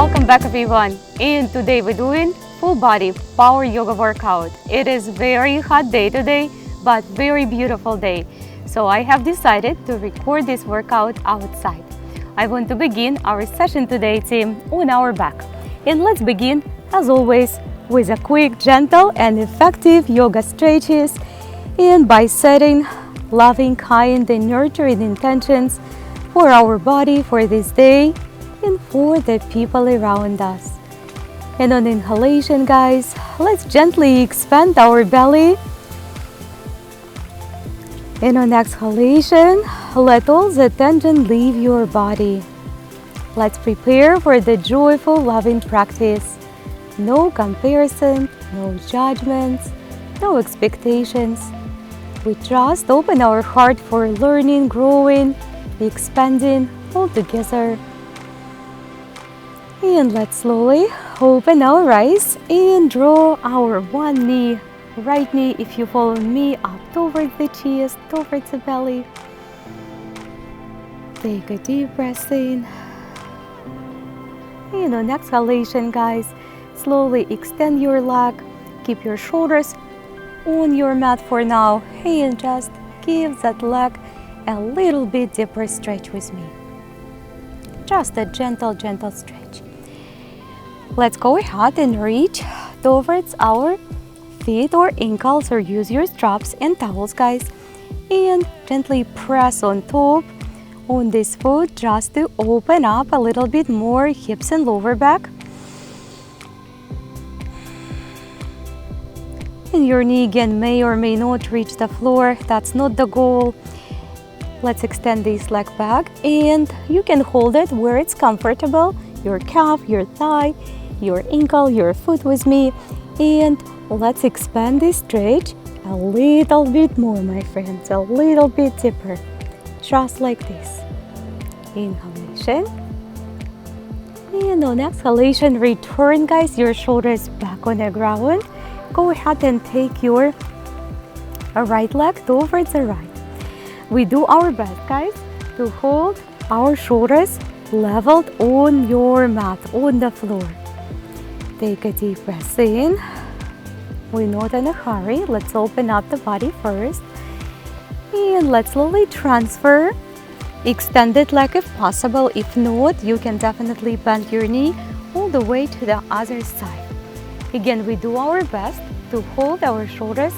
Welcome back everyone, and today we're doing full body power yoga workout. It is very hot day today, but very beautiful day. So I have decided to record this workout outside. I want to begin our session today, team, on our back. And let's begin, as always, with a quick, gentle and effective yoga stretches, and by setting loving, kind and nurturing intentions for our body for this day and for the people around us. And on inhalation, guys, let's gently expand our belly. And on exhalation, let all the tension leave your body. Let's prepare for the joyful, loving practice. No comparison, no judgments, no expectations. We just open our heart for learning, growing, expanding all together. And let's slowly open our eyes and draw our one knee, right knee, if you follow me, up towards the chest, towards the belly. Take a deep breath in. And on exhalation, guys, slowly extend your leg. Keep your shoulders on your mat for now, and just give that leg a little bit deeper stretch with me. Just a gentle stretch. Let's go ahead and reach towards our feet or ankles, or use your straps and towels, guys, and gently press on top on this foot just to open up a little bit more hips and lower back. And your knee again may or may not reach the floor. That's not the goal. Let's extend this leg back, and you can hold it where it's comfortable, your calf, your thigh, your ankle, your foot with me. And let's expand this stretch a little bit more, my friends, a little bit deeper, just like this. Inhalation. And on exhalation, return, guys, your shoulders back on the ground. Go ahead and take your right leg towards the right. We do our best, guys, to hold our shoulders leveled on your mat, on the floor. Take a deep breath in. We're not in a hurry. Let's open up the body first. And let's slowly transfer. Extend it leg if possible. If not, you can definitely bend your knee all the way to the other side. Again, we do our best to hold our shoulders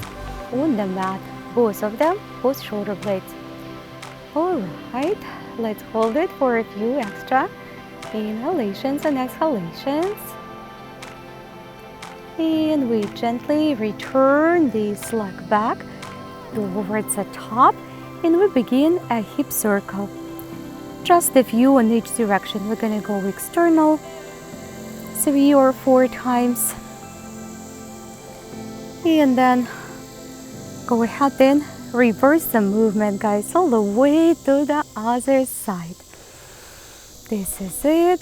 on the mat, both of them, both shoulder blades. All right, let's hold it for a few extra inhalations and exhalations. And we gently return this leg back towards the top, and we begin a hip circle. Just a few in each direction. We're gonna go external 3 or 4 times. And then go ahead and reverse the movement, guys, all the way to the other side. This is it.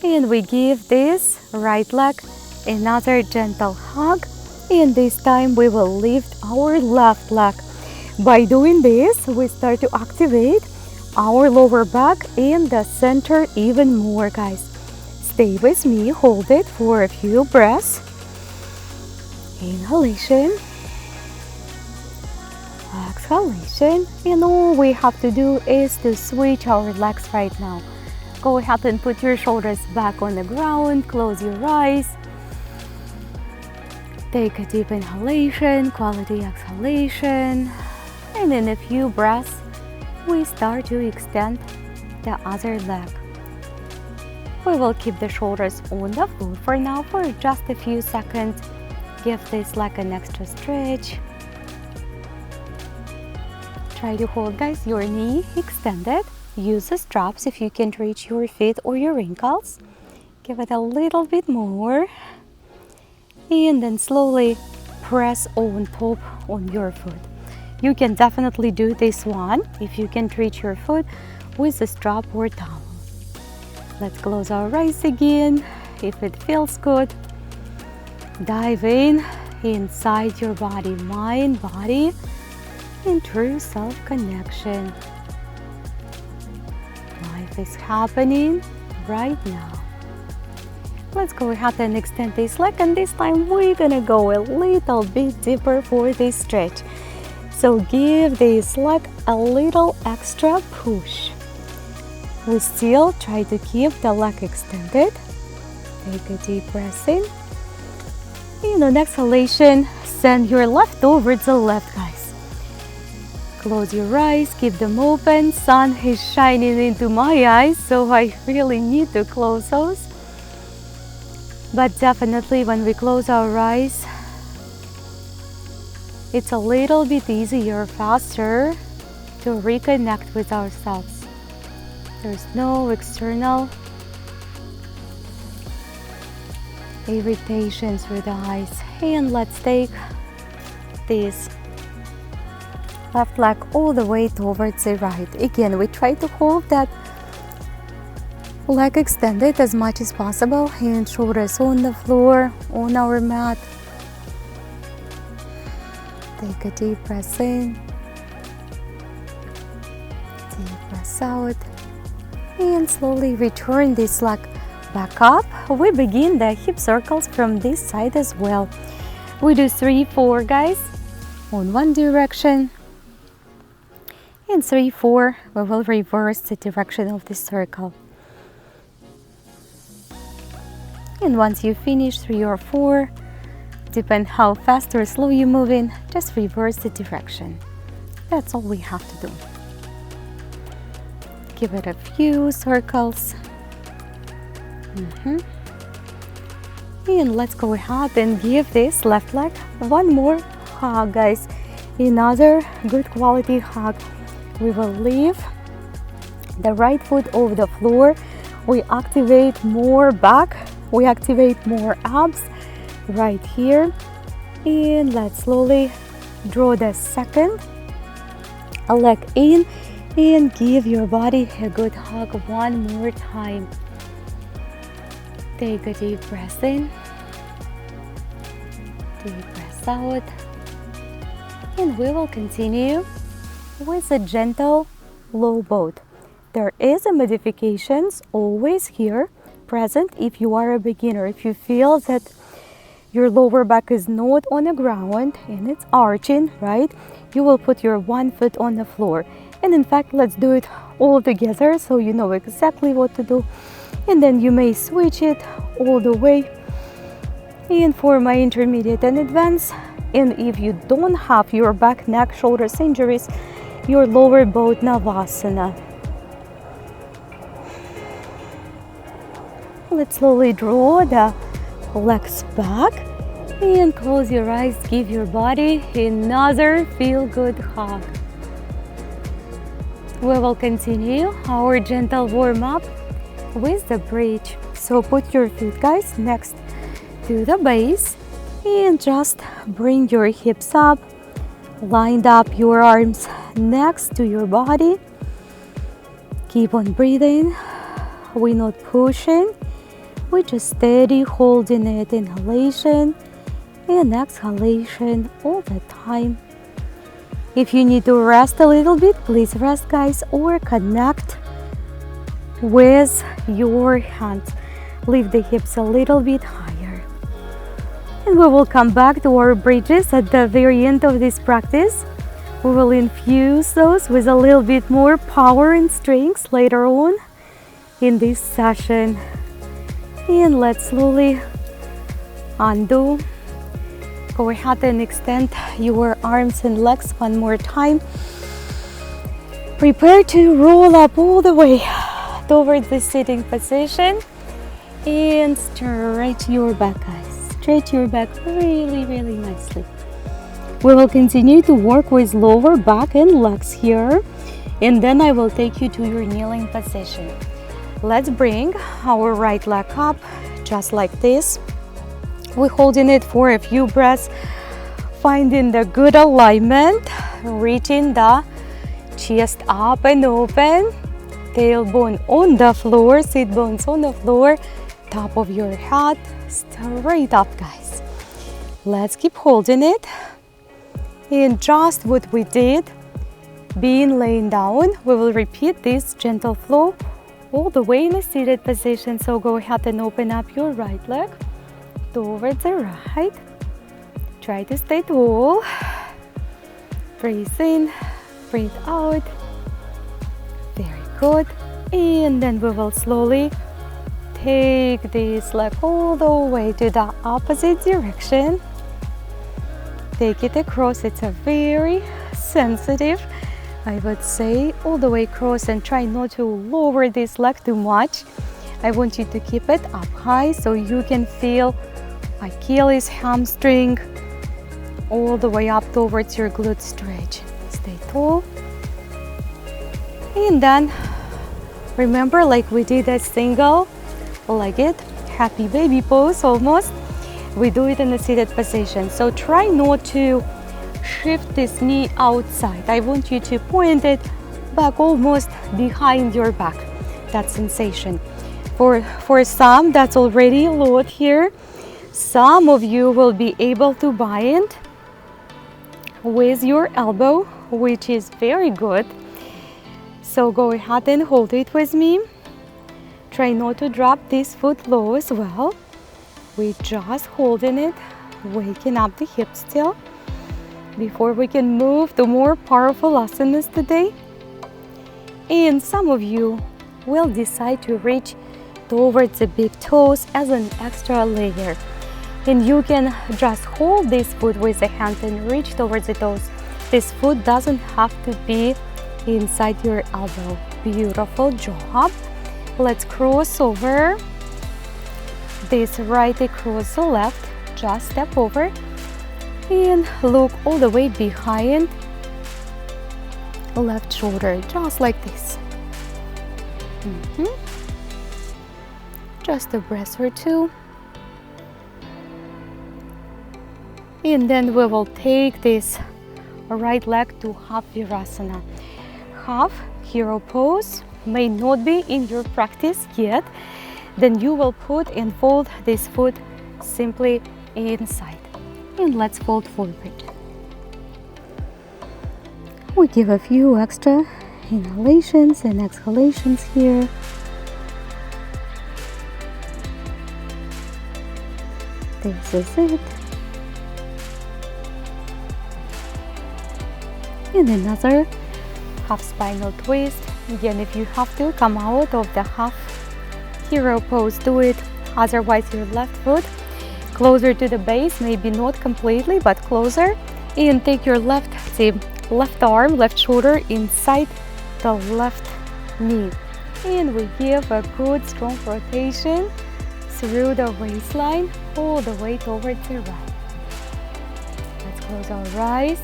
And we give this right leg another gentle hug, and this time we will lift our left leg. By doing this, we start to activate our lower back and the center even more, guys. Stay with me, hold it for a few breaths. Inhalation. Exhalation. And all we have to do is to switch our legs right now. Go ahead and put your shoulders back on the ground. Close your eyes. Take a deep inhalation, quality exhalation. And in a few breaths, we start to extend the other leg. We will keep the shoulders on the floor for now for just a few seconds. Give this leg an extra stretch. Try to hold, guys, your knee extended. Use the straps if you can't reach your feet or your ankles. Give it a little bit more. And then slowly press on top on your foot. You can definitely do this one if you can't reach your foot with a strap or towel. Let's close our eyes again. If it feels good, dive in inside your body, mind, body, and true self-connection. life is happening right now. Let's go ahead and extend this leg, and this time we're gonna go a little bit deeper for this stretch. So give this leg a little extra push. We still try to keep the leg extended. Take a deep breath in. And on exhalation, send your left towards the left, guys. Close your eyes, keep them open. Sun is shining into my eyes, so I really need to close those. But definitely when we close our eyes, it's a little bit easier, faster to reconnect with ourselves. There's no external irritation through the eyes. And let's take this left leg all the way towards the right. Again, we try to hold that leg extended as much as possible, and shoulders on the floor, on our mat. Take a deep breath in, deep breath out, and slowly return this leg back up. We begin the hip circles from this side as well. We do 3, 4, guys, on one direction, and 3, 4, we will reverse the direction of the circle. And once you finish 3 or 4, depend how fast or slow you're moving, just reverse the direction. That's all we have to do. Give it a few circles. And let's go ahead and give this left leg one more hug, guys. Another good quality hug. We will leave the right foot over the floor. We activate more back. We activate more abs right here. And let's slowly draw the second leg in and give your body a good hug one more time. Take a deep breath in, deep breath out, and we will continue with a gentle low boat. There is a modifications always here present if you are a beginner. If you feel that your lower back is not on the ground and it's arching, right, you will put your one foot on the floor. And in fact, let's do it all together so you know exactly what to do. And then you may switch it all the way. And for my intermediate and advanced, and if you don't have your back, neck, shoulders injuries, your lower boat Navasana. Let's slowly draw the legs back and close your eyes. Give your body another feel-good hug. We will continue our gentle warm-up with the bridge. So put your feet, guys, next to the base and just bring your hips up. Lined up your arms next to your body. Keep on breathing. We're not pushing. We're just steady holding it. Inhalation and exhalation all the time. If you need to rest a little bit, please rest, guys, or connect with your hands. Lift the hips a little bit higher. And we will come back to our bridges at the very end of this practice. We will infuse those with a little bit more power and strength later on in this session. And let's slowly undo. Go ahead and extend your arms and legs one more time. Prepare to roll up all the way towards the sitting position and stretch your back, guys. Stretch your back really, really nicely. We will continue to work with lower back and legs here, and then I will take you to your kneeling position. Let's bring our right leg up just like this. We're holding it for a few breaths, finding the good alignment, reaching the chest up and open, tailbone on the floor, sit bones on the floor, top of your head straight up, guys. Let's keep holding it. And just what we did, being laying down, we will repeat this gentle flow all the way in a seated position. So go ahead and open up your right leg towards the right. Try to stay tall. Breathe in, breathe out. Very good. And then we will slowly take this leg all the way to the opposite direction. Take it across. It's a very sensitive, I would say, all the way across, and try not to lower this leg too much. I want you to keep it up high so you can feel Achilles, hamstring, all the way up towards your glute stretch. Stay tall. And then remember, like we did a single-legged happy baby pose almost, we do it in a seated position. So try not to shift this knee outside. I want you to point it back almost behind your back, that sensation. For some, that's already a lot here. Some of you will be able to bind with your elbow, which is very good. So go ahead and hold it with me. Try not to drop this foot low as well. We're just holding it, waking up the hips still, before we can move to more powerful asanas today. And some of you will decide to reach towards the big toes as an extra layer. And you can just hold this foot with the hand and reach towards the toes. This foot doesn't have to be inside your elbow. Beautiful job. Let's cross over this right across the left. Just step over and look all the way behind left shoulder, just like this. Just a breath or two. And then we will take this right leg to half virasana. Half hero pose may not be in your practice yet. Then you will put and fold this foot simply inside. And let's fold forward. We give a few extra inhalations and exhalations here. This is it. And another half spinal twist. Again, if you have to come out of the half hero pose, do it. Otherwise, your left foot closer to the base, maybe not completely, but closer. And take your left arm, left shoulder inside the left knee. And we give a good strong rotation through the waistline all the way towards the right. Let's close our eyes.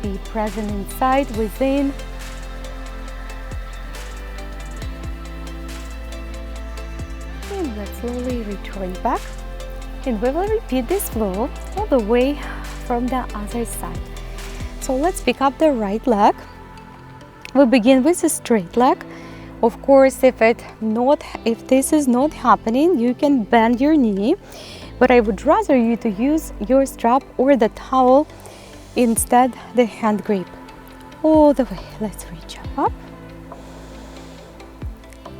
Be present inside, within. And let's slowly return back. And we will repeat this flow all the way from the other side. So let's pick up the right leg. We begin with a straight leg. Of course, if this is not happening, you can bend your knee. But I would rather you to use your strap or the towel instead the hand grip. All the way. Let's reach up.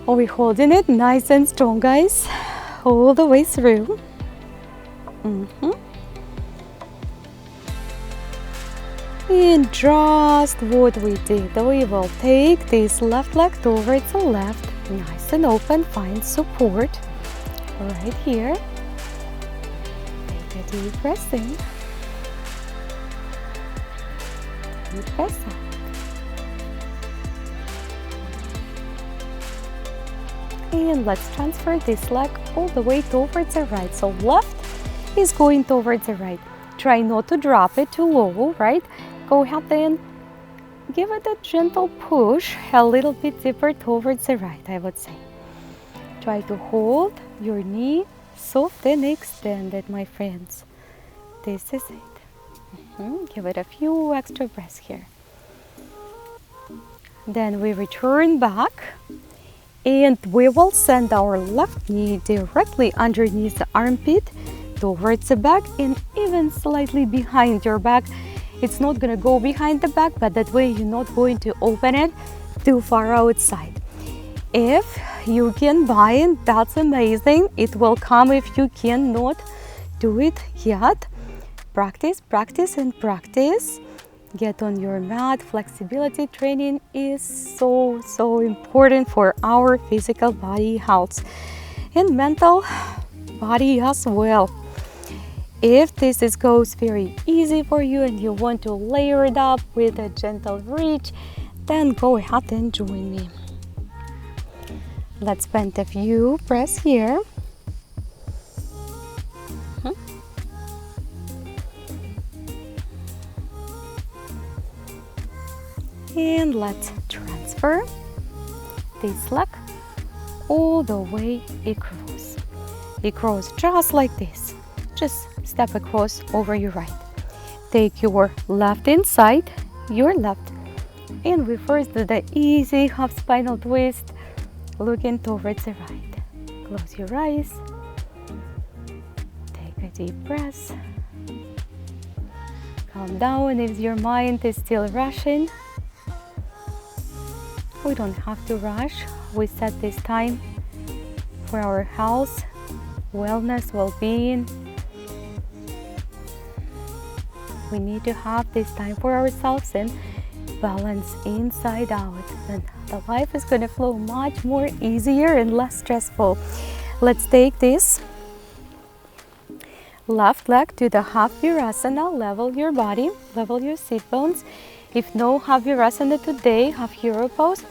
Are we holding it nice and strong, guys? All the way through. And just what we did, we will take this left leg towards the left, nice and open, find support right here. Take a deep breath in. Deep breath out. And let's transfer this leg all the way towards the right. So left is going towards the right. Try not to drop it too low, right? Go ahead and give it a gentle push, a little bit deeper towards the right, I would say. Try to hold your knee soft and extended, my friends. This is it. Give it a few extra breaths here. Then we return back. And we will send our left knee directly underneath the armpit towards the back and even slightly behind your back. It's not going to go behind the back, but that way you're not going to open it too far outside. If you can bind, that's amazing. It will come if you cannot do it yet. Practice, practice, and practice. Get on your mat. Flexibility training is so important for our physical body health and mental body as well. If this goes very easy for you and you want to layer it up with a gentle reach, then go ahead and join me. Let's spend a few breaths here. And let's transfer this leg all the way across. Across just like this. Just step across over your right. Take your left inside, your left. And we first do the easy half spinal twist, looking towards the right. Close your eyes. Take a deep breath. Calm down if your mind is still rushing. We don't have to rush. We set this time for our health, wellness, well-being. We need to have this time for ourselves and balance inside out. And the life is going to flow much more easier and less stressful. Let's take this left leg to the half virasana. Level your body, level your sit bones. If no half virasana today, half hero pose,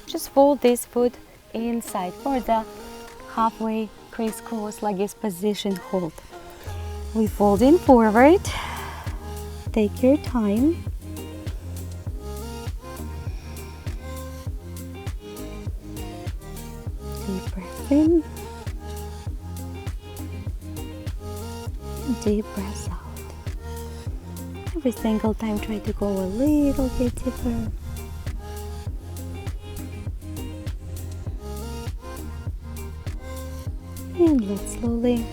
just fold this foot inside for the halfway crisscross leggings position hold. We fold in forward. Take your time. Deep breath in. Deep breath out. Every single time try to go a little bit deeper. And let's slowly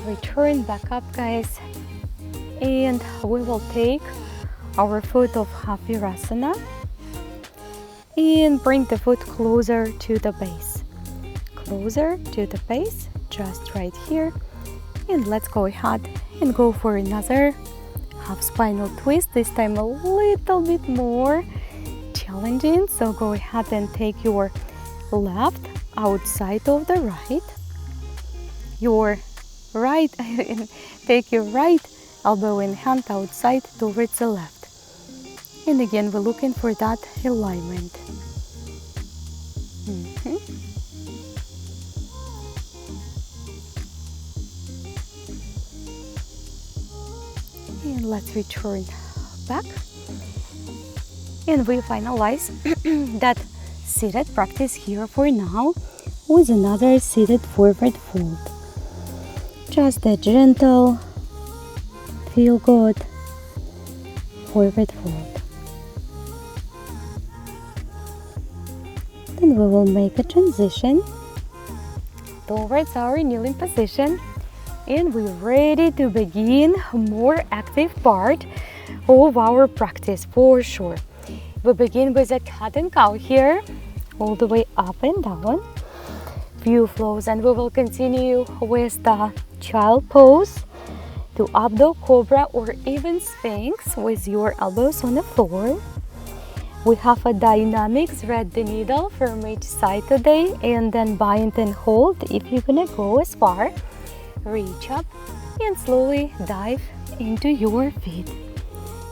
return back up, guys. And we will take our foot of half virasana and bring the foot closer to the base. Closer to the base, just right here. And let's go ahead and go for another half spinal twist, this time a little bit more challenging. So go ahead and take your left outside of the right, your right, take your right elbow and hand outside towards the left. And again, we're looking for that alignment. And let's return back. And we finalize that seated practice here for now with another seated forward fold. Just a gentle, feel good forward fold. Then we will make a transition towards our kneeling position, and we're ready to begin a more active part of our practice for sure. We begin with a cat and cow here, all the way up and down, few flows, and we will continue with the child pose to abdo, cobra, or even sphinx with your elbows on the floor. We have a dynamic thread the needle from each side today, and then bind and hold if you're gonna go as far. Reach up and slowly dive into your feet.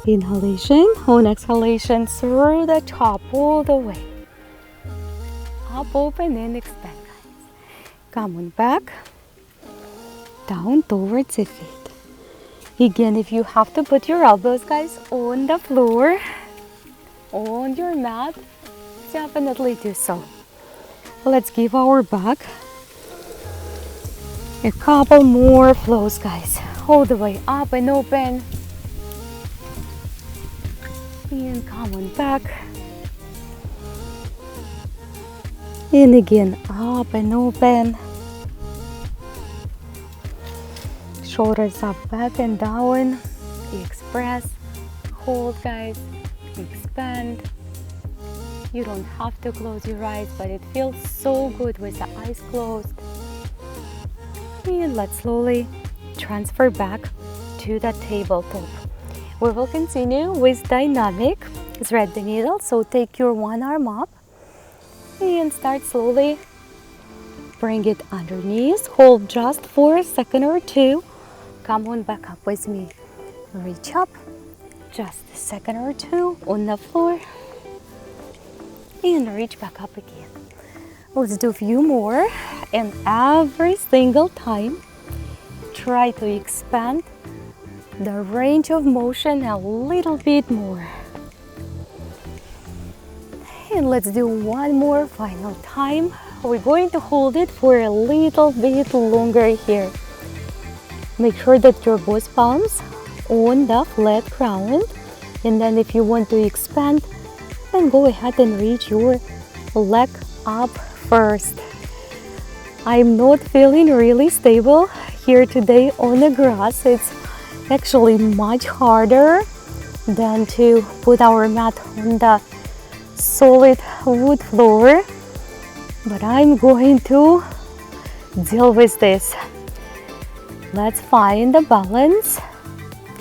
Inhalation, on exhalation through the top all the way. Up, open, and expand, guys. Come on back, down towards the feet. Again, if you have to put your elbows, guys, on the floor, on your mat, definitely do so. Let's give our back a couple more flows, guys. All the way up and open. And come on back. And again, up and open. Shoulders up, back and down. Express. Hold, guys. Expand. You don't have to close your eyes, but it feels so good with the eyes closed. And let's slowly transfer back to the tabletop. We will continue with dynamic. Thread the needle, so take your one arm up and start slowly. Bring it underneath. Hold just for a second or two. Come on back up with me. Reach up. Just a second or two on the floor. And reach back up again. Let's do a few more. And every single time, try to expand the range of motion a little bit more. And let's do one more final time. We're going to hold it for a little bit longer here. Make sure that your both palms on the flat ground. And then if you want to expand, then go ahead and reach your leg up first. I'm not feeling really stable here today on the grass. It's actually much harder than to put our mat on the solid wood floor, but I'm going to deal with this. Let's find the balance,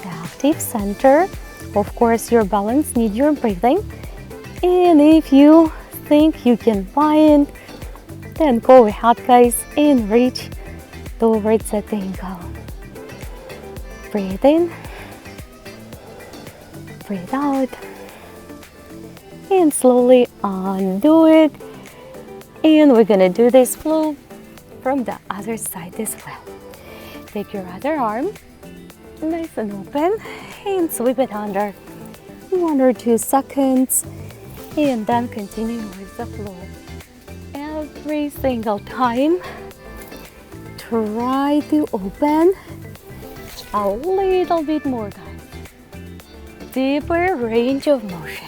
the active center. Of course, your balance needs your breathing, and if you think you can find, then go ahead, guys, and reach towards that ankle. Breathe in, breathe out, and slowly undo it. And we're gonna do this flow from the other side as well. Take your other arm, nice and open, and sweep it under 1 or 2 seconds, and then continue with the flow. Every single time, try to open a little bit more, guys. Deeper range of motion.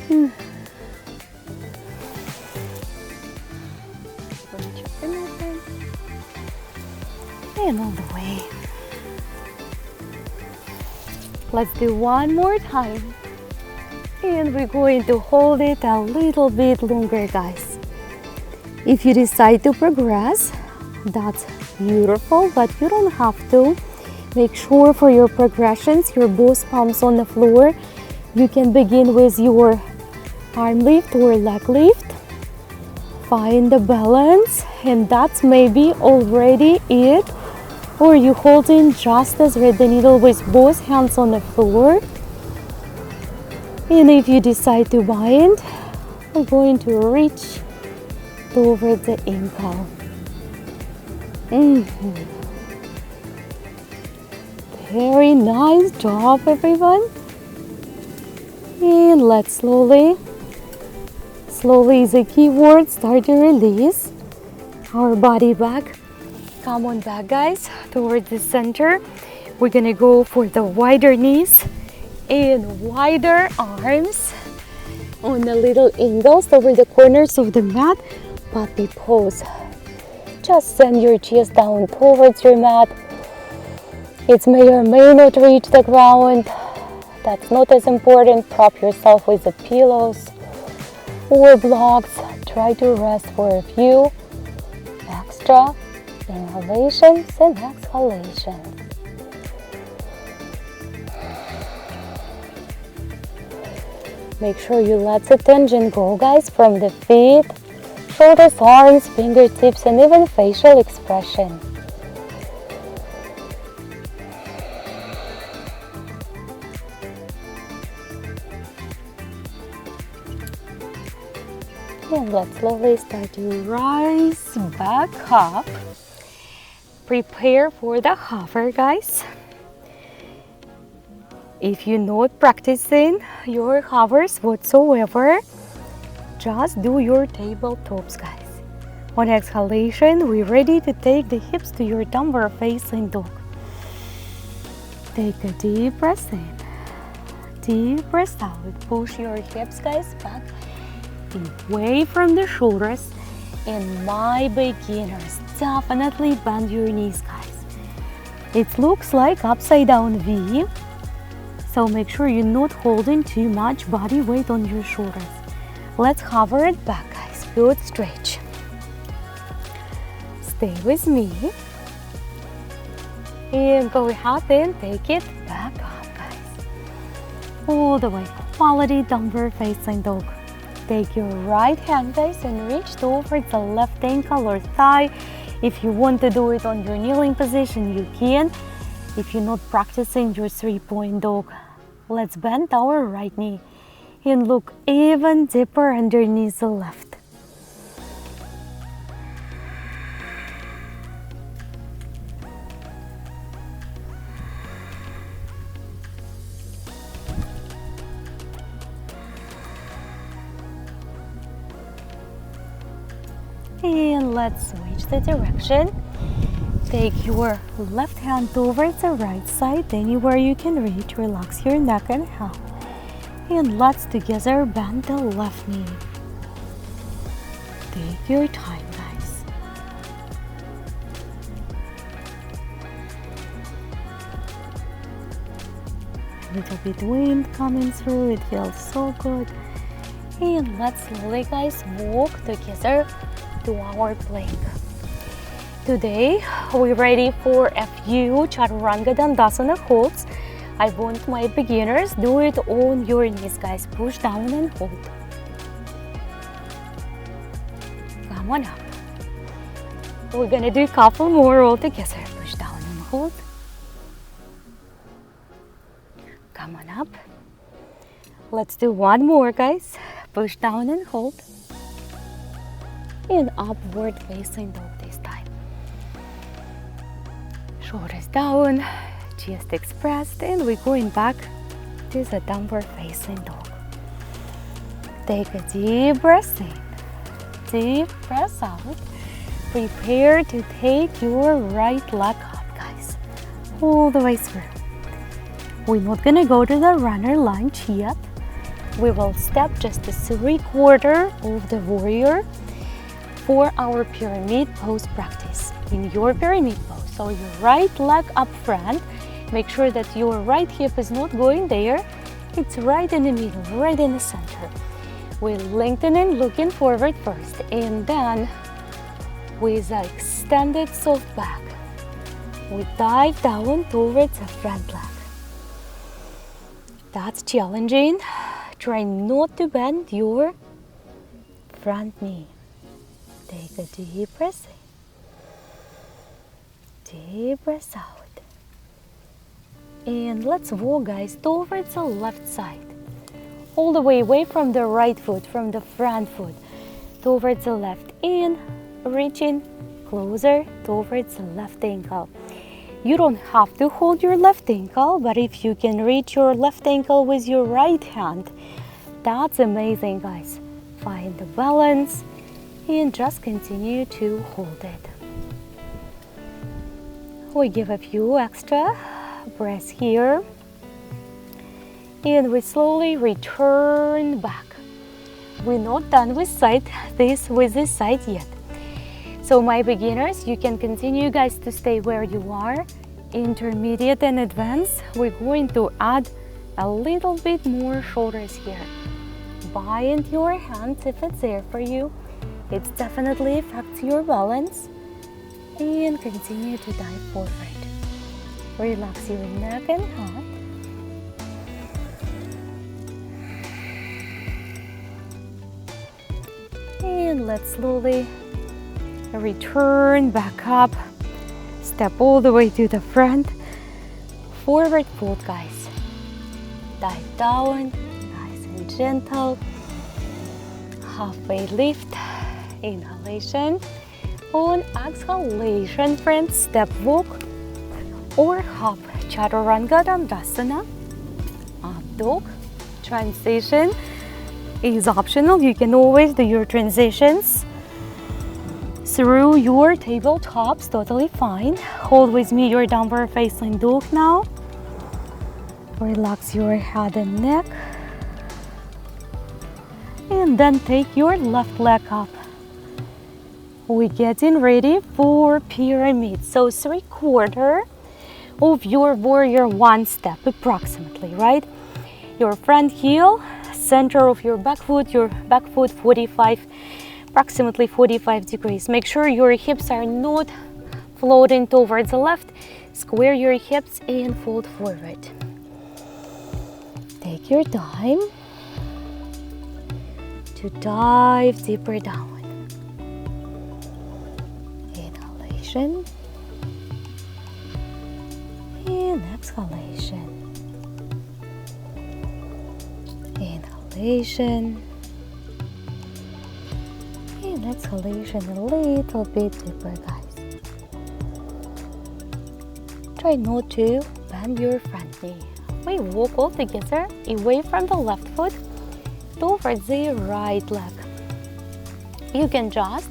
Reach up and open. And all the way. Let's do one more time. And we're going to hold it a little bit longer, guys. If you decide to progress, that's beautiful, but you don't have to. Make sure for your progressions, your both palms on the floor. You can begin with your arm lift or leg lift. Find the balance, and that's maybe already it. Or you hold in just as thread the needle with both hands on the floor. And if you decide to bind, we're going to reach towards the ankle. Very nice job, everyone. And let's slowly is a key word, start to release our body back. Come on back, guys, towards the center. We're gonna go for the wider knees and wider arms on the little angles over the corners of the mat. Puppy pose. Just send your chest down towards your mat. It may or may not reach the ground. That's not as important. Prop yourself with the pillows or blocks. Try to rest for a few extra inhalations and exhalations. Make sure you let the tension go, guys, from the feet, shoulders, arms, fingertips, and even facial expression. And let's slowly start to rise back up. Prepare for the hover, guys. If you're not practicing your hovers whatsoever, just do your tabletops, guys. On exhalation, we're ready to take the hips to your downward facing dog. Take a deep breath in, deep breath out. Push your hips, guys, back away from the shoulders. And my beginners, definitely bend your knees, guys. It looks like upside down V, so make sure you're not holding too much body weight on your shoulders. Let's hover it back, guys. Good stretch. Stay with me. And go ahead and take it back up, guys. All the way. Quality downward facing dog. Take your right hand, guys, and reach towards the left ankle or thigh. If you want to do it on your kneeling position, you can. If you're not practicing your 3-point dog, let's bend our right knee and look even deeper underneath the left. And let's switch the direction. Take your left hand towards the right side, anywhere you can reach. Relax your neck and head. And let's together bend the left knee. Take your time, guys. A little bit wind coming through, it feels so good. And let's slowly, guys, walk together to our plank. Today we're ready for a few chaturanga dandasana holds. I want my beginners do it on your knees, guys. Push down and hold. Come on up. We're gonna do a couple more all together. Push down and hold. Come on up. Let's do one more, guys. Push down and hold. And upward facing dog this time. Shoulders down, chest expressed, and we're going back to the downward facing dog. Take a deep breath in, deep breath out. Prepare to take your right leg up, guys, all the way through. We're not gonna go to the runner lunge yet. We will step just a 3/4 of the warrior for our pyramid pose practice. In your pyramid pose, so your right leg up front, make sure that your right hip is not going there, it's right in the middle, right in the center. We lengthen and looking forward first, and then with an extended soft back, we dive down towards the front leg. That's challenging. Try not to bend your front knee. Take a deep breath in, deep breath out. And let's walk, guys, towards the left side. All the way away from the right foot, from the front foot, towards the left. And reaching closer towards the left ankle. You don't have to hold your left ankle, but if you can reach your left ankle with your right hand, that's amazing, guys. Find the balance and just continue to hold it. We give a few extra breaths here, and we slowly return back. We're not done with this side yet. So my beginners, you can continue, guys, to stay where you are. Intermediate and advanced, we're going to add a little bit more shoulders here. Bind your hands if it's there for you. It definitely affects your balance. And continue to dive forward. Relax your neck and head. And let's slowly return back up. Step all the way to the front. Forward fold, guys. Dive down, nice and gentle. Halfway lift. Inhalation. On exhalation, friends, step walk or hop. Chaturanga Dandasana. Up dog. Transition is optional. You can always do your transitions through your tabletops, totally fine. Hold with me your downward facing dog now. Relax your head and neck. And then take your left leg up. We're getting ready for pyramid. So 3/4 of your warrior one step approximately, right? Your front heel center of your back foot 45, approximately 45 degrees. Make sure your hips are not floating towards the left. Square your hips and fold forward. Take your time to dive deeper down. Inhalation and exhalation. Inhalation and exhalation a little bit deeper, guys. Try not to bend your front knee. We walk all together away from the left foot towards the right leg. You can just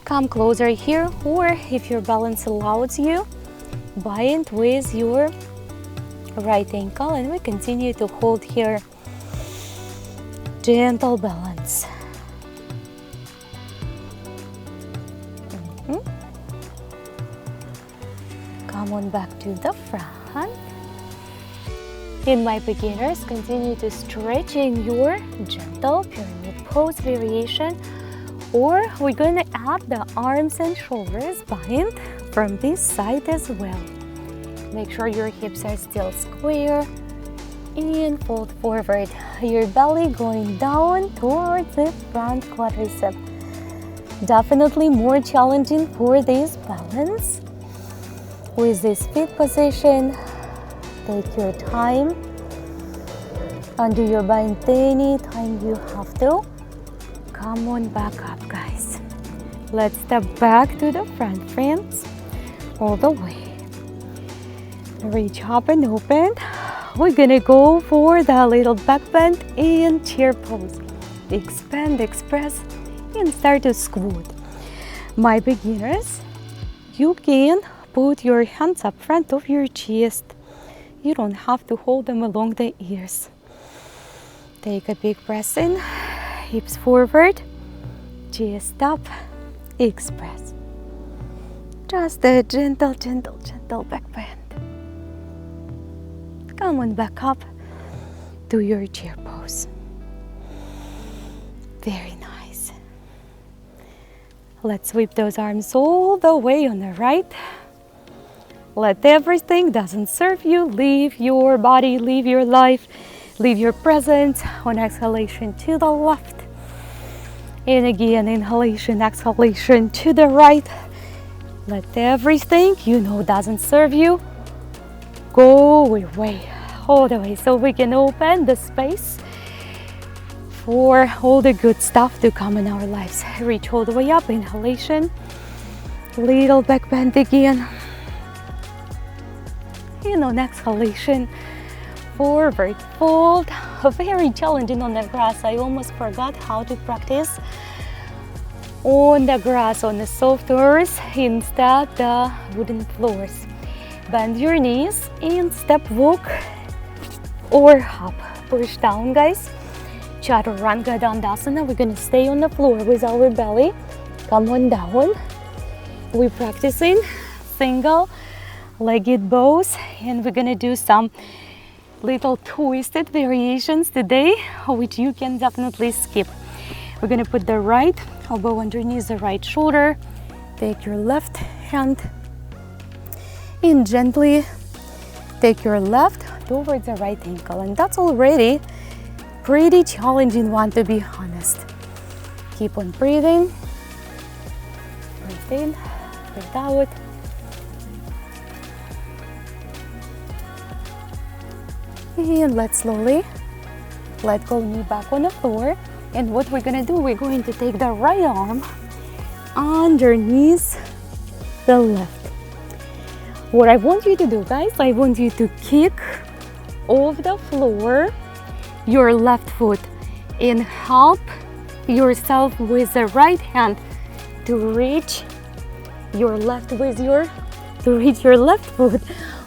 come closer here, or if your balance allows you, bind with your right ankle, and we continue to hold here. Gentle balance. Come on back to the front. In my beginners, continue to stretch in your gentle pyramid pose variation, or we're going to add the arms and shoulders bind from this side as well. Make sure your hips are still square and fold forward. Your belly going down towards the front quadricep. Definitely more challenging for this balance. With this feet position, take your time. Undo your bind any time you have to. Come on back up, guys. Let's step back to the front, friends. All the way. Reach up and open. We're gonna go for the little back bend and chair pose. Expand, express, and start to squat. My beginners, you can put your hands up front of your chest. You don't have to hold them along the ears. Take a big breath in, hips forward, chest up, express. Just a gentle, gentle, gentle back bend. Come on back up to your chair pose. Very nice. Let's sweep those arms all the way on the right. Let everything doesn't serve you leave your body, leave your life, leave your presence. On exhalation to the left. And again, inhalation, exhalation to the right. Let everything you know doesn't serve you go away, all the way. So we can open the space for all the good stuff to come in our lives. Reach all the way up, inhalation. Little back bend again. And on exhalation, forward fold. Very challenging on the grass. I almost forgot how to practice on the grass, on the soft earth, instead the wooden floors. Bend your knees and step walk or hop. Push down, guys. Chaturanga Dandasana. We're gonna stay on the floor with our belly. Come on down. We're practicing single legged bows, and we're gonna do some little twisted variations today, which you can definitely skip. We're gonna put the right elbow underneath the right shoulder. Take your left hand and gently take your left towards the right ankle. And that's already pretty challenging one, to be honest. Keep on breathing. Breathe in, breathe out. And let's slowly let go, knee back on the floor. And what we're gonna do, we're going to take the right arm underneath the left. What I want you to do, guys, I want you to kick off the floor your left foot and help yourself with the right hand to reach your left foot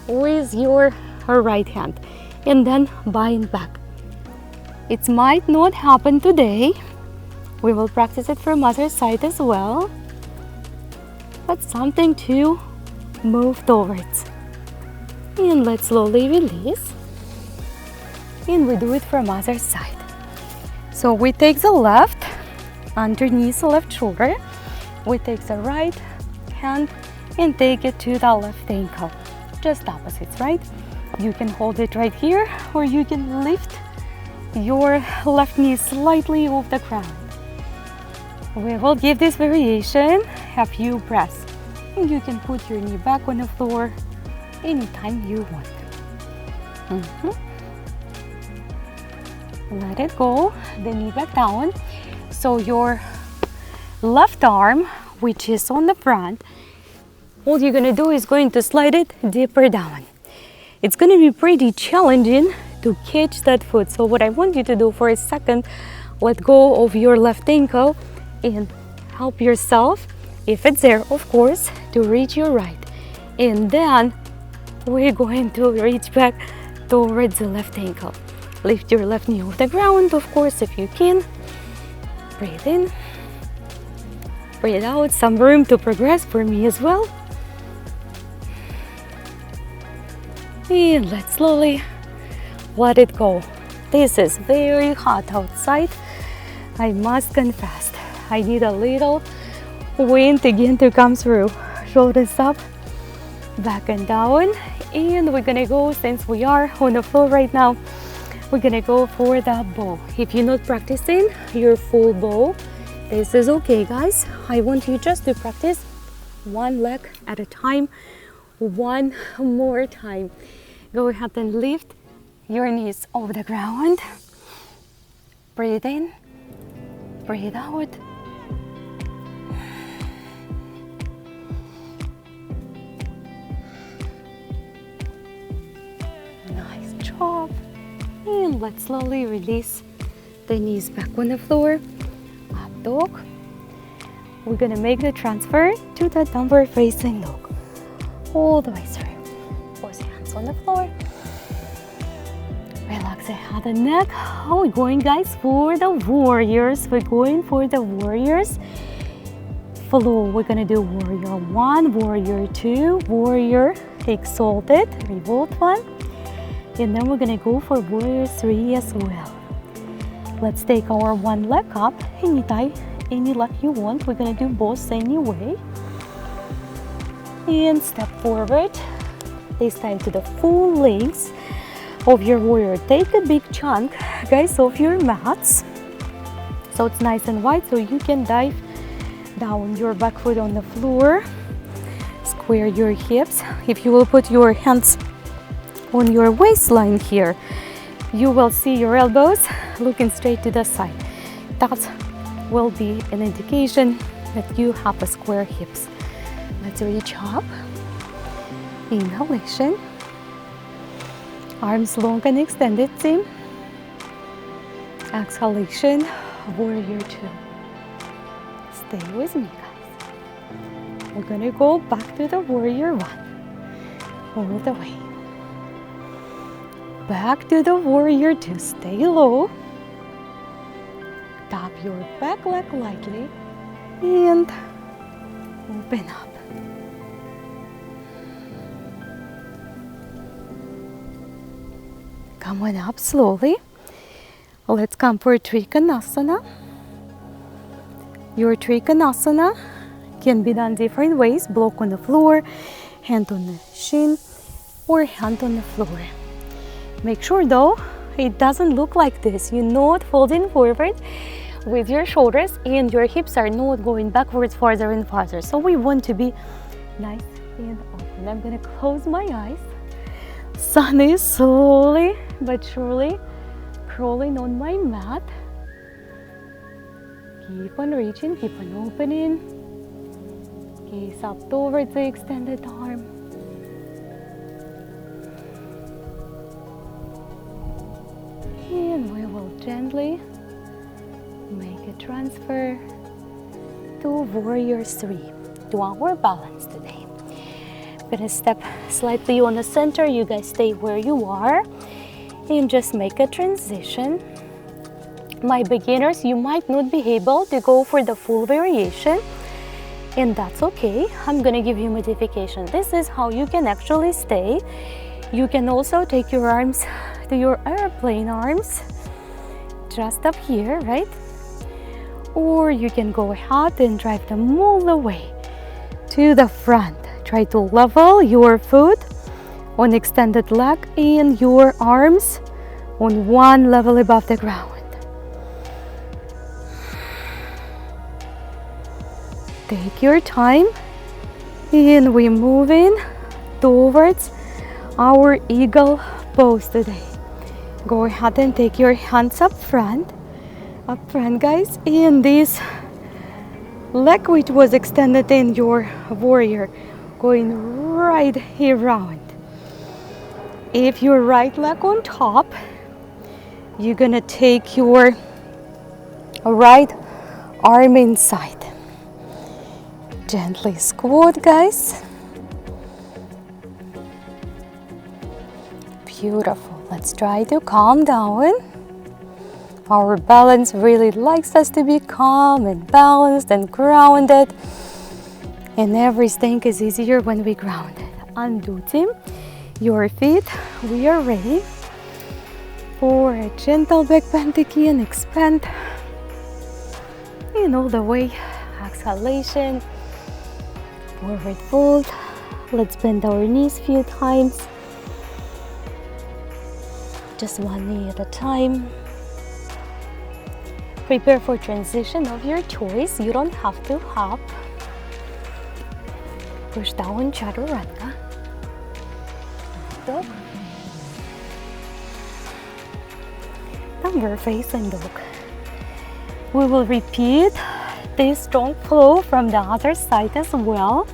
with your right hand, and then bind back. It might not happen today. We will practice it from other side as well, but something to move towards. And let's slowly release, and we do it from other side. So we take the left underneath the left shoulder. We take the right hand and take it to the left ankle. Just opposites, right? You can hold it right here, or you can lift your left knee slightly off the ground. We will give this variation a few breaths. And you can put your knee back on the floor anytime you want. Let it go, the knee back down. So your left arm, which is on the front, all you're gonna do is going to slide it deeper down. It's gonna be pretty challenging to catch that foot. So what I want you to do for a second, let go of your left ankle and help yourself, if it's there, of course, to reach your right. And then we're going to reach back towards the left ankle. Lift your left knee off the ground, of course, if you can. Breathe in, breathe out. Some room to progress for me as well. And let's slowly let it go. This is very hot outside, I must confess. I need a little wind again to come through. Shoulders up, back and down. And we're gonna go, since we are on the floor right now, we're gonna go for the bow. If you're not practicing your full bow, this is okay, guys. I want you just to practice one leg at a time, one more time. Go ahead and lift your knees off the ground. Breathe in, breathe out. Nice job. And let's slowly release the knees back on the floor. Up dog. We're gonna make the transfer to the downward facing dog. All the way through. Put your hands on the floor. Relax the head and neck. How are we going, guys? For the warriors. We're going for the warriors flow. We're gonna do warrior 1, warrior 2, warrior exalted, revolt 1. And then we're gonna go for warrior 3 as well. Let's take our one leg up, any leg you want. We're gonna do both anyway. And step forward. This time to the full length of your warrior. Take a big chunk, guys, of your mats. So it's nice and wide, so you can dive down your back foot on the floor. Square your hips. If you will put your hands on your waistline here, you will see your elbows looking straight to the side. That will be an indication that you have a square hips. Let's reach up. Inhalation. Arms long and extended, same. Exhalation, warrior 2. Stay with me, guys. We're gonna go back to the warrior 1. All the way. Back to the warrior 2. Stay low. Tap your back leg lightly and open up. Come on up slowly. Let's come for Trikonasana. Your Trikonasana can be done different ways. Block on the floor, hand on the shin, or hand on the floor. Make sure though, it doesn't look like this. You're not folding forward with your shoulders and your hips are not going backwards farther and farther. So we want to be nice and open. I'm gonna close my eyes. Sun is slowly but surely crawling on my mat. Keep on reaching, keep on opening. Gaze up towards the extended arm. And we will gently make a transfer to warrior 3, to our balance today. I'm gonna step slightly on the center. You guys stay where you are and just make a transition. My beginners, you might not be able to go for the full variation, and that's okay. I'm gonna give you modification. This is how you can actually stay. You can also take your arms to your airplane arms just up here, right? Or you can go ahead and drive them all the way to the front. Try to level your foot on extended leg and your arms on one level above the ground. Take your time, and we're moving towards our eagle pose today. Go ahead and take your hands up front guys, and this leg which was extended in your warrior going right around. If your right leg on top, you're gonna take your right arm inside. Gently squat, guys. Beautiful. Let's try to calm down. Our balance really likes us to be calm and balanced and grounded. And everything is easier when we grounded. Undo your feet. We are ready for a gentle back bend again. Expand. And all the way. Exhalation. Forward fold. Let's bend our knees a few times. Just one knee at a time. Prepare for transition of your choice. You don't have to hop. Push down, chaturanga. Dog. Downward facing dog. We will repeat this strong flow from the other side as well.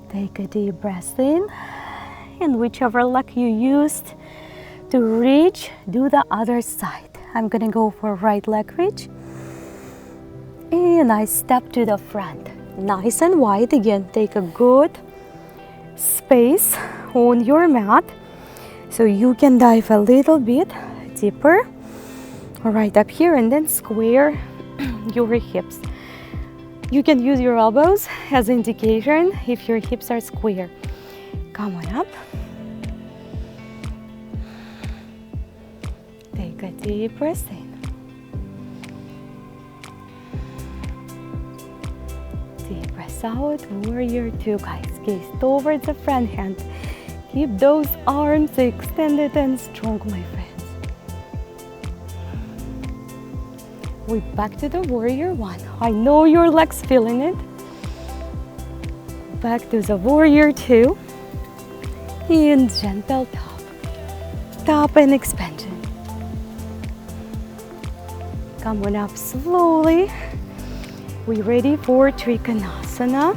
Take a deep breath in, and whichever leg you used to reach, do the other side. I'm gonna go for right leg reach, and I step to the front, nice and wide. Again, take a good space on your mat so you can dive a little bit deeper right up here, and then square your hips. You can use your elbows as indication if your hips are square. Come on up. Take a deep breath in. Deep breath out. Warrior two, guys. Gaze towards the front hand. Keep those arms extended and strong, my friends. We're back to the warrior one. I know your legs feeling it. Back to the warrior two. And gentle top. Top and expansion. Come on up slowly. We're ready for Trikonasana.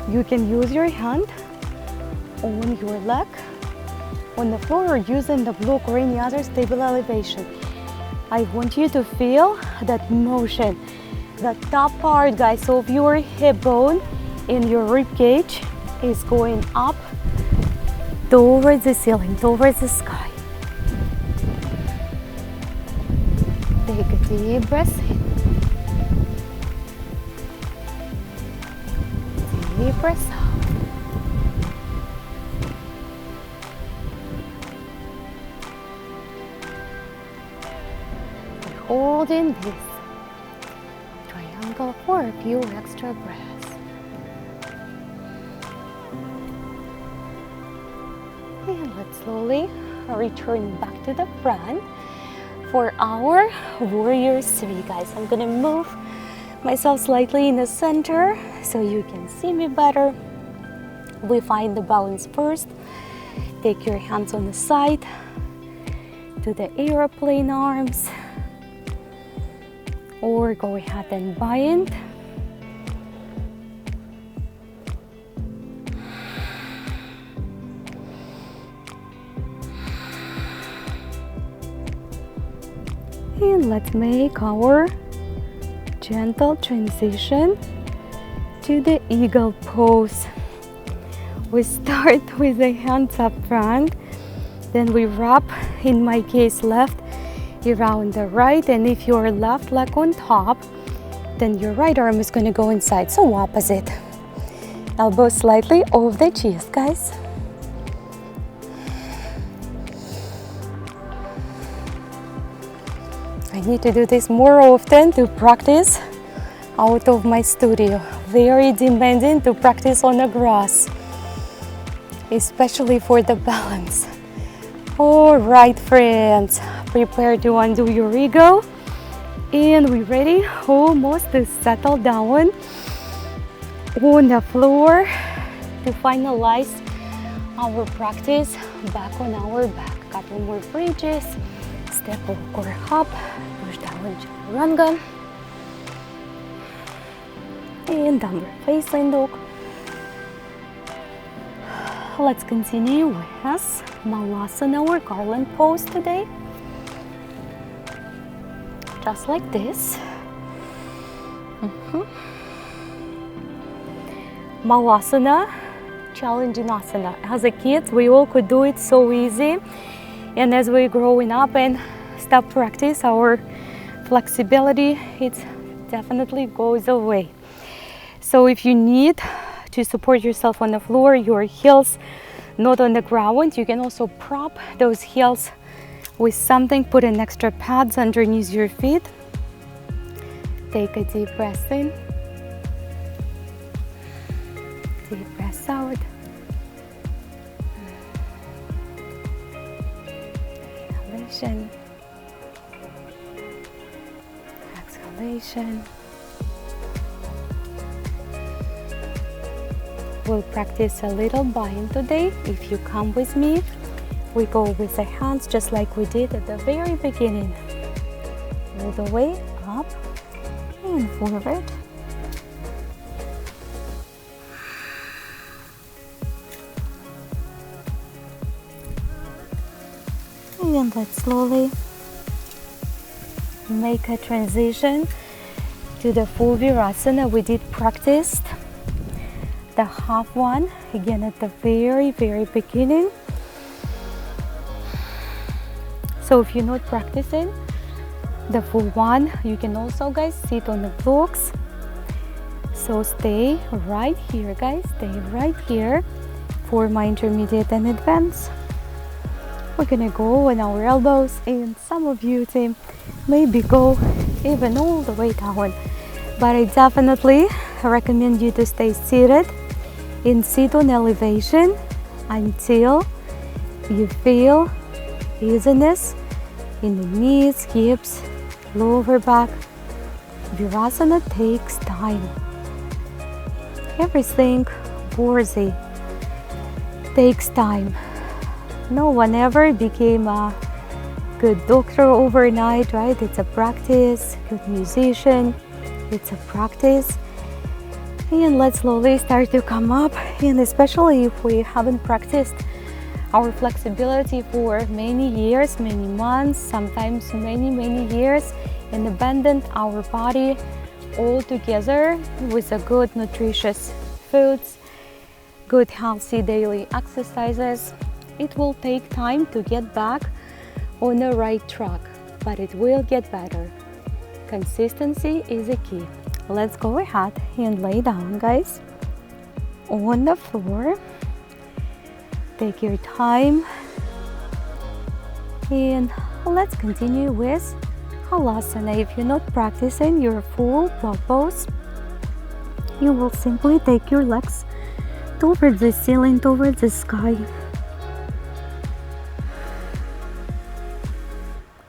You can use your hand on your leg, on the floor, or using the block or any other stable elevation. I want you to feel that motion. The top part, guys, of your hip bone in your rib cage is going up towards the ceiling, towards the sky. Take a deep breath in. Deep breath out. Holding this triangle for a few extra breaths. And let's slowly return back to the front for our warrior three, guys. I'm gonna move myself slightly in the center so you can see me better. We find the balance first. Take your hands on the side to the airplane arms, or go ahead and bind. And let's make our gentle transition to the eagle pose. We start with the hands up front, then we wrap, in my case left, around the right, and if your left leg on top, then your right arm is going to go inside, so opposite. Elbow slightly off the chest, guys. I need to do this more often to practice out of my studio. Very demanding to practice on the grass, especially for the balance. All right, friends, prepare to undo your ego. And we're ready almost to settle down on the floor to finalize our practice back on our back. Couple more bridges, step over up, push down chaturanga, and downward facing dog. Let's continue with Malasana or Garland pose today. Just like this. Malasana, challenging asana. As a kid, we all could do it so easy. And as we're growing up and stop practice, our flexibility, it definitely goes away. So if you need to support yourself on the floor, your heels not on the ground, you can also prop those heels with something, put an extra pads underneath your feet. Take a deep breath in, deep breath out. Inhalation, exhalation. We'll practice a little bind today. If you come with me, we go with the hands just like we did at the very beginning. All the way up and forward. And let's slowly make a transition to the full Virasana. We did practice the half one again at the very beginning. So if you're not practicing the full one, you can also, guys, sit on the blocks. So stay right here, guys, stay right here for my intermediate and advanced. We're gonna go on our elbows, and some of you team maybe go even all the way down, but I definitely recommend you to stay seated and sit on elevation until you feel easiness in the knees, hips, lower back. Virasana takes time. Everything worthy takes time. No one ever became a good doctor overnight, right? It's a practice. Good musician, it's a practice. And let's slowly start to come up, and especially if we haven't practiced our flexibility for many years, many months, sometimes many years, and abandoned our body all together with a good nutritious foods, good healthy daily exercises. It will take time to get back on the right track, but it will get better. Consistency is a key. Let's go ahead and lay down, guys, on the floor. Take your time, and let's continue with Halasana. If you're not practicing your full block pose, you will simply take your legs towards the ceiling, towards the sky,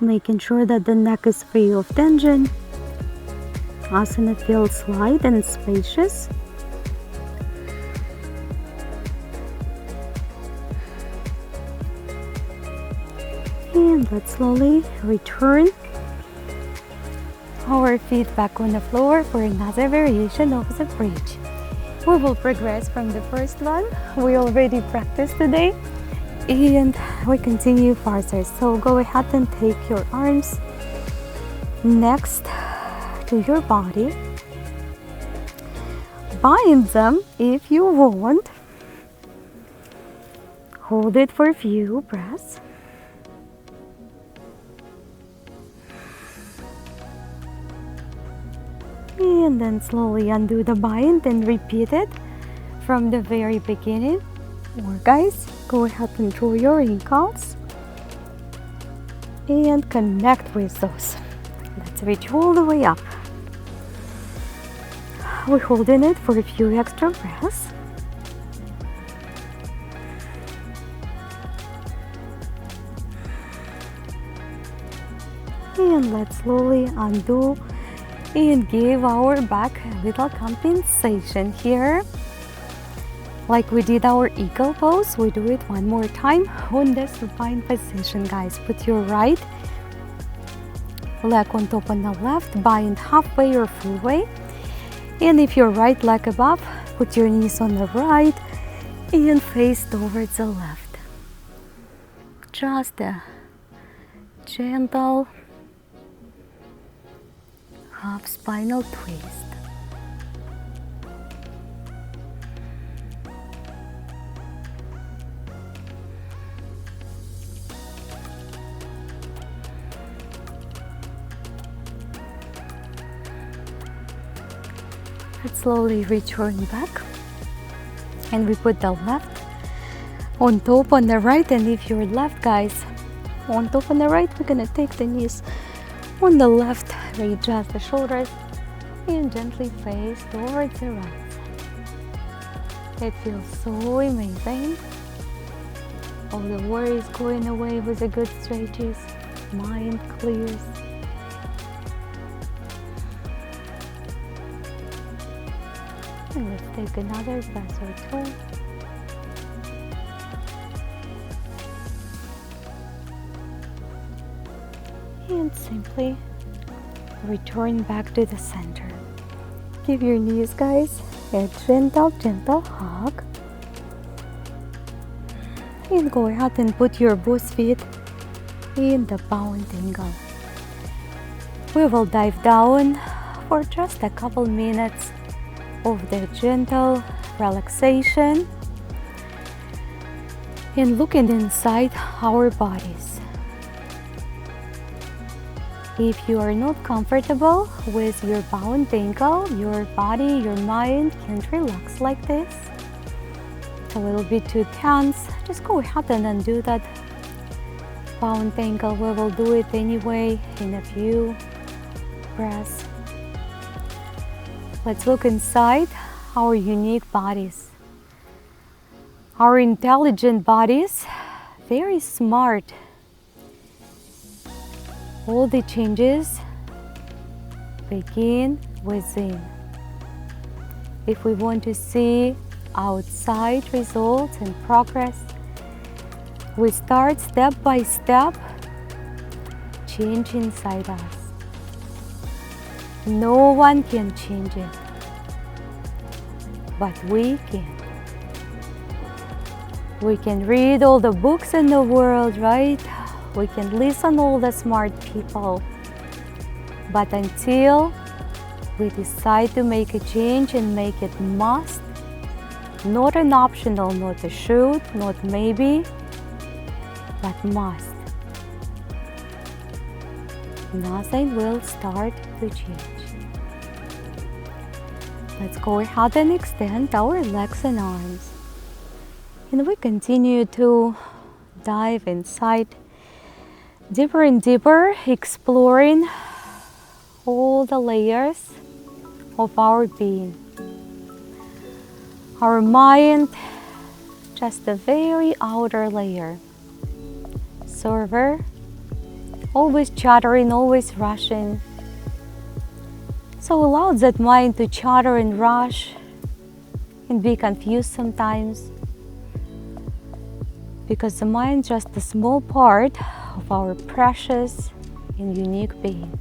making sure that the neck is free of tension. Asana feels light and spacious. And let's slowly return our feet back on the floor for another variation of the bridge. We will progress from the first one. We already practiced today, and we continue further. So go ahead and take your arms next to your body. Bind them if you want. Hold it for a few breaths. And then slowly undo the bind and repeat it from the very beginning. Or guys, go ahead and draw your ankles and connect with those. Let's reach all the way up. We're holding it for a few extra breaths. And let's slowly undo and give our back a little compensation here. Like we did our eagle pose, we do it one more time on the supine position, guys. Put your right leg on top on the left, bind halfway or full way. And if your right leg above, put your knees on the right and face towards the left. Just a gentle half spinal twist. Let's slowly return back, and we put the left on top on the right. And if you're left, guys, on top on the right, we're gonna take the knees on the left, readjust the shoulders and gently face towards the right side. It feels so amazing. All the worries going away with the good stretches, mind clears. And let's take another breath or two. And simply return back to the center. Give your knees, guys, a gentle hug. And go ahead and put your both feet in the bound angle. We will dive down for just a couple minutes of the gentle relaxation and looking inside our bodies. If you are not comfortable with your bound ankle, your body, your mind can't relax like this. It's a little bit too tense. Just go ahead and undo that bound ankle. We will do it anyway in a few breaths. Let's look inside our unique bodies. Our intelligent bodies, very smart. All the changes begin within. If we want to see outside results and progress, we start step by step, change inside us. No one can change it, but we can. We can read all the books in the world, right? We can listen all the smart people. But until we decide to make a change and make it must, not an optional, not a should, not maybe, but must, nothing will start to change. Let's go ahead and extend our legs and arms. And we continue to dive inside deeper and deeper, exploring all the layers of our being. Our mind, just a very outer layer. Server, always chattering, always rushing. So allow that mind to chatter and rush and be confused sometimes, because the mind is just a small part of our precious and unique being.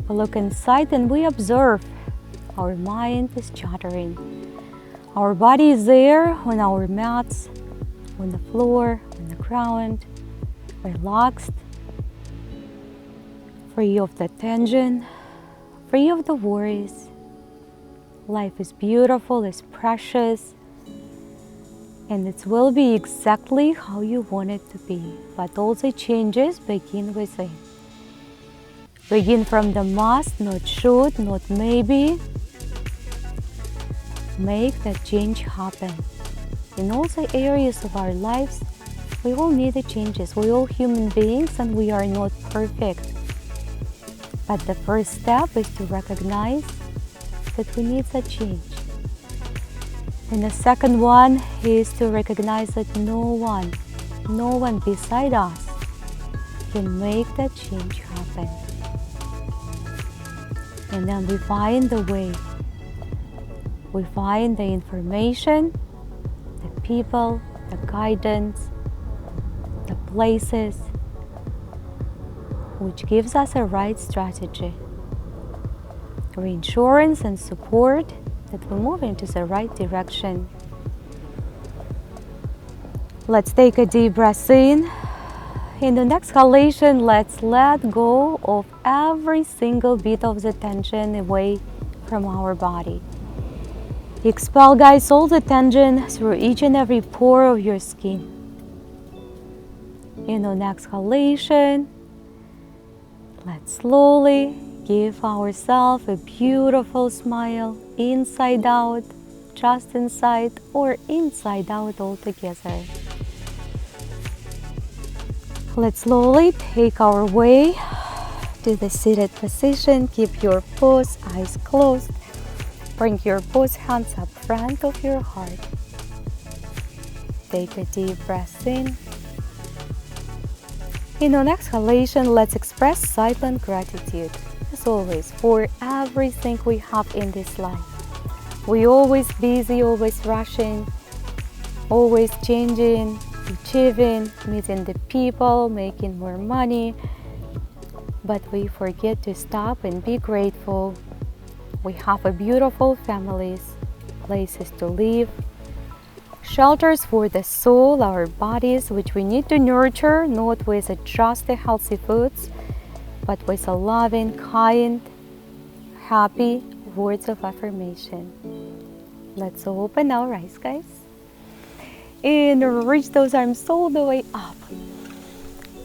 We look inside and we observe our mind is chattering. Our body is there on our mats, on the floor, on the ground, relaxed, free of the tension, free of the worries. Life is beautiful, it's precious, and it will be exactly how you want it to be. But all the changes begin within. Begin from the must, not should, not maybe. Make that change happen. In all the areas of our lives, we all need the changes. We're all human beings and we are not perfect. But the first step is to recognize that we need a change. And the second one is to recognize that no one beside us can make that change happen. And then we find the way. We find the information, the people, the guidance, the places, which gives us a right strategy, reassurance and support that we move into the right direction. Let's take a deep breath in. In the next exhalation, let's let go of every single bit of the tension away from our body. Expel, guys, all the tension through each and every pore of your skin. In the next exhalation, let's slowly give ourselves a beautiful smile, inside out, just inside, or inside out altogether. Let's slowly take our way to the seated position. Keep your pose, eyes closed. Bring your both hands up front of your heart. Take a deep breath in. In our exhalation, let's express silent gratitude, as always, for everything we have in this life. We're always busy, always rushing, always changing, achieving, meeting the people, making more money. But we forget to stop and be grateful. We have a beautiful families, places to live, shelters for the soul, our bodies, which we need to nurture, not with just the healthy foods, but with a loving, kind, happy words of affirmation. Let's open our eyes, guys. And reach those arms all the way up.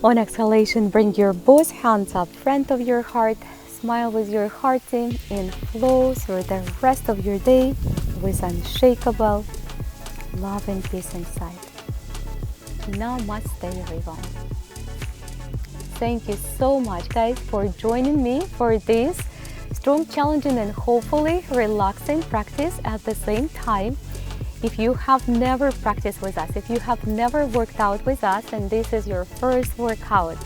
On exhalation, bring your both hands up front of your heart. Smile with your heart in and flow through the rest of your day with unshakable love and peace inside. Namaste, everyone. Thank you so much, guys, for joining me for this strong, challenging, and hopefully relaxing practice at the same time. If you have never practiced with us, if you have never worked out with us, and this is your first workout,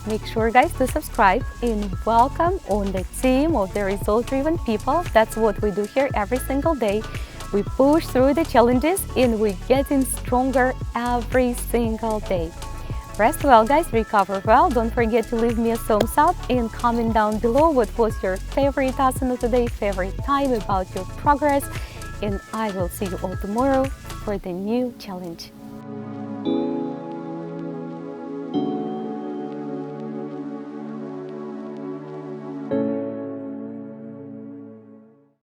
make sure, guys, to subscribe and welcome on the team of the result-driven people. That's what we do here every single day. We push through the challenges and we're getting stronger every single day. Rest well, guys, recover well. Don't forget to leave me a thumbs up and comment down below what was your favorite asana today, favorite time, about your progress. And I will see you all tomorrow for the new challenge.